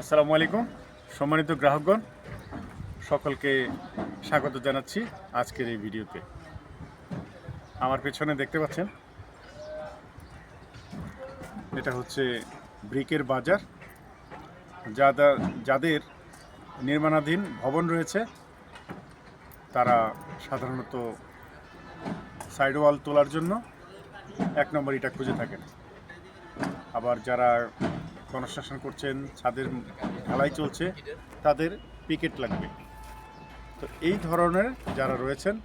আসসালামু আলাইকুম সম্মানিত গ্রাহকগণ, সকলকে স্বাগত জানাচ্ছি আজকের এই ভিডিওতে। আমার পেছনে দেখতে পাচ্ছেন এটা হচ্ছে ব্রিকের বাজার। যাদের নির্মাণাধীন ভবন রয়েছে তারা সাধারণত সাইড ওয়াল তোলার জন্য 1 নম্বর ইটা খুঁজে থাকেন। আবার যারা কনস্ট্রাকশন করছেন, ছাদের ঢালাই চলছে, তাদের পিকেট লাগবে। তো এই ধরনের যারা রয়েছেন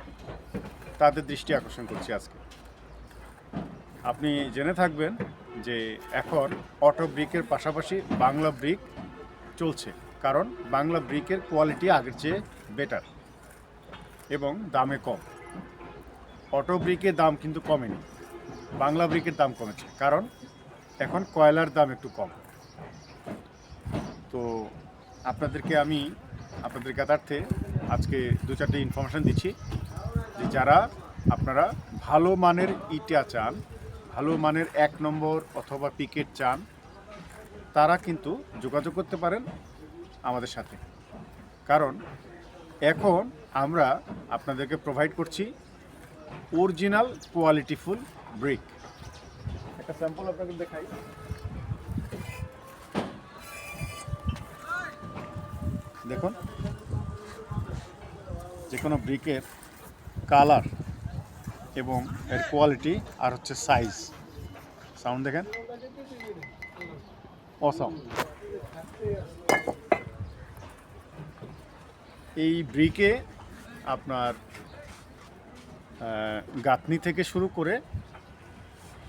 তাদের দৃষ্টি আকর্ষণ করছি আজকে। আপনি জেনে থাকবেন যে এখন অটো ব্রিকের পাশাপাশি বাংলা ব্রিক চলছে, কারণ বাংলা ব্রিকের কোয়ালিটি আগের চেয়ে বেটার এবং দামে কম। অটো ব্রিকের দাম কিন্তু কমেনি, বাংলা ব্রিকের দাম কমেছে, কারণ এখন কয়লার দাম একটু কম। তো আপনাদের জ্ঞাতার্থে আজকে 2-4টে ইনফরমেশান দিচ্ছি যে যারা আপনারা ভালো মানের ইটা চান, ভালো মানের 1 নম্বর অথবা পিকেট চান, তারা কিন্তু যোগাযোগ করতে পারেন আমাদের সাথে। কারণ এখন আমরা আপনাদেরকে প্রোভাইড করছি অরিজিনাল কোয়ালিটিফুল ব্রিক। একটা স্যাম্পল আপনাকে দেখাই। দেখুন, যে কোনো ব্রিকের কালার এবং এর কোয়ালিটি আর হচ্ছে সাইজ, সাউন্ড দেখেন, অসম। এই ব্রিকে আপনার গাঁথনি থেকে শুরু করে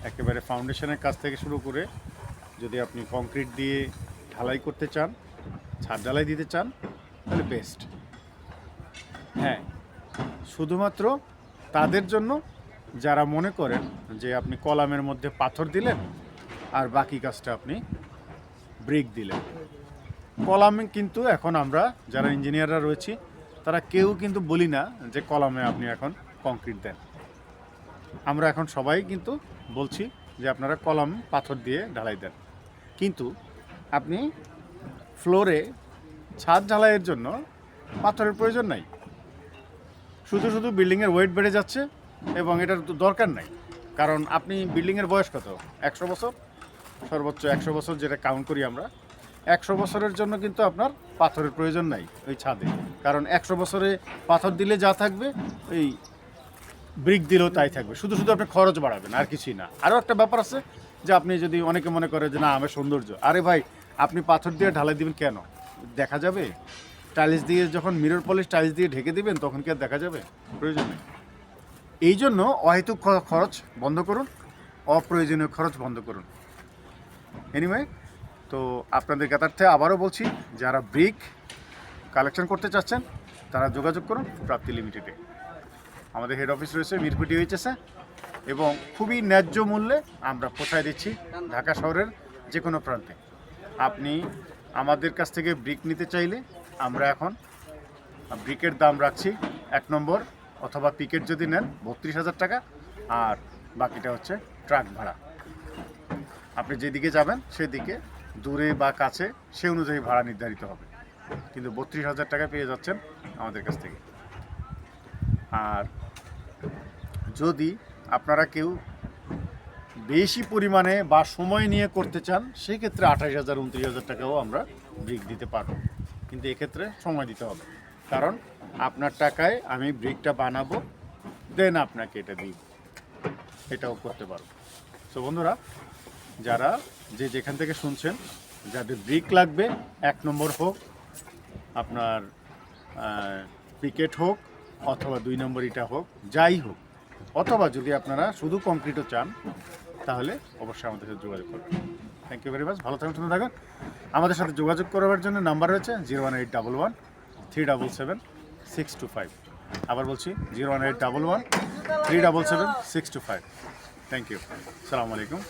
একেবারে ফাউন্ডেশনের কাজ থেকে শুরু করে, যদি আপনি কংক্রিট দিয়ে ঢালাই করতে চান, ছাদ ঢালাই দিতে চান, তাহলে বেস্ট। হ্যাঁ, শুধুমাত্র তাদের জন্য যারা মনে করেন যে আপনি কলামের মধ্যে পাথর দিলেন আর বাকি কাজটা আপনি ব্রিক দিলেন। কলামে কিন্তু এখন আমরা যারা ইঞ্জিনিয়াররা রয়েছি তারা কেউ কিন্তু বলি না যে কলামে আপনি এখন কংক্রিট দেন। আমরা এখন সবাই কিন্তু বলছি যে আপনারা কলাম পাথর দিয়ে ঢালাই দেন। কিন্তু আপনি ফ্লোরে ছাদ ঢালাইয়ের জন্য পাথরের প্রয়োজন নাই। শুধু শুধু বিল্ডিংয়ের ওয়েট বেড়ে যাচ্ছে এবং এটার তো দরকার নাই। কারণ আপনি বিল্ডিংয়ের বয়স কত? 100 বছর, সর্বোচ্চ 100 বছর যেটা কাউন্ট করি আমরা। 100 বছরের জন্য কিন্তু আপনার পাথরের প্রয়োজন নাই ওই ছাদে। কারণ 100 বছরে পাথর দিলে যা থাকবে, ওই ব্রিক দিলেও তাই থাকবে। শুধু শুধু আপনি খরচ বাড়াবেন, আর কিছুই না। আরও একটা ব্যাপার আছে যে আপনি যদি অনেকে মনে করে যে না আমার সৌন্দর্য, আরে ভাই আপনি পাথর দিয়ে ঢালাই দিবেন কেন? দেখা যাবে? টাইলস দিয়ে যখন মিরর পলিশ টাইলস দিয়ে ঢেকে দিবেন তখন কি আর দেখা যাবে? প্রয়োজন নেই। এই জন্য অহেতুক খরচ বন্ধ করুন, অপ্রয়োজনীয় খরচ বন্ধ করুন। এনিওয়ে, তো আপনাদের জ্ঞাতার্থে আবারও বলছি, যারা ব্রিক কালেকশন করতে চাচ্ছেন তারা যোগাযোগ করুন প্রাপ্তি লিমিটেডে। আমাদের হেড অফিস রয়েছে মিরপুর ডিওএইচএসে এবং খুবই ন্যায্য মূল্যে আমরা পৌঁছায় দিচ্ছি ঢাকা শহরের যে কোনো প্রান্তে। আপনি আমাদের কাছ থেকে ব্রিক নিতে চাইলে আমরা এখন ব্রিকের দাম রাখছি 1 নম্বর অথবা পিকেট যদি নেন 32,000 টাকা, আর বাকিটা হচ্ছে ট্রাক ভাড়া। আপনি যেদিকে যাবেন সেদিকে, দূরে বা কাছে, সে অনুযায়ী ভাড়া নির্ধারিত হবে। কিন্তু 32,000 টাকা পেয়ে যাচ্ছেন আমাদের কাছ থেকে। আর যদি আপনারা কেউ বেশি পরিমাণে বা সময় নিয়ে করতে চান, সেক্ষেত্রে 28,000 29,000 টাকাও আমরা ব্রিক দিতে পারবো। কিন্তু এক্ষেত্রে সময় দিতে হবে, কারণ আপনার টাকায় আমি ব্রিকটা বানাবো, দেন আপনাকে এটা দিব, এটাও করতে পারবো। সো বন্ধুরা, যারা যেখান থেকে শুনছেন, যাদের ব্রিক লাগবে, 1 নম্বর হোক, আপনার পিকেট হোক, অথবা 2 নম্বর ইটা হোক, যাই হোক, অথবা যদি আপনারা শুধু কংক্রিটও চান, তাহলে অবশ্যই আমাদের সাথে যোগাযোগ করবেন। Thank you very much. ভালো থাকুন, সুন্দর থাকুন। আমাদের সাথে যোগাযোগ করার জন্য নাম্বার রয়েছে 01811 377 625। আবার বলছি 01811 377 625। Thank you. আসসালামু আলাইকুম।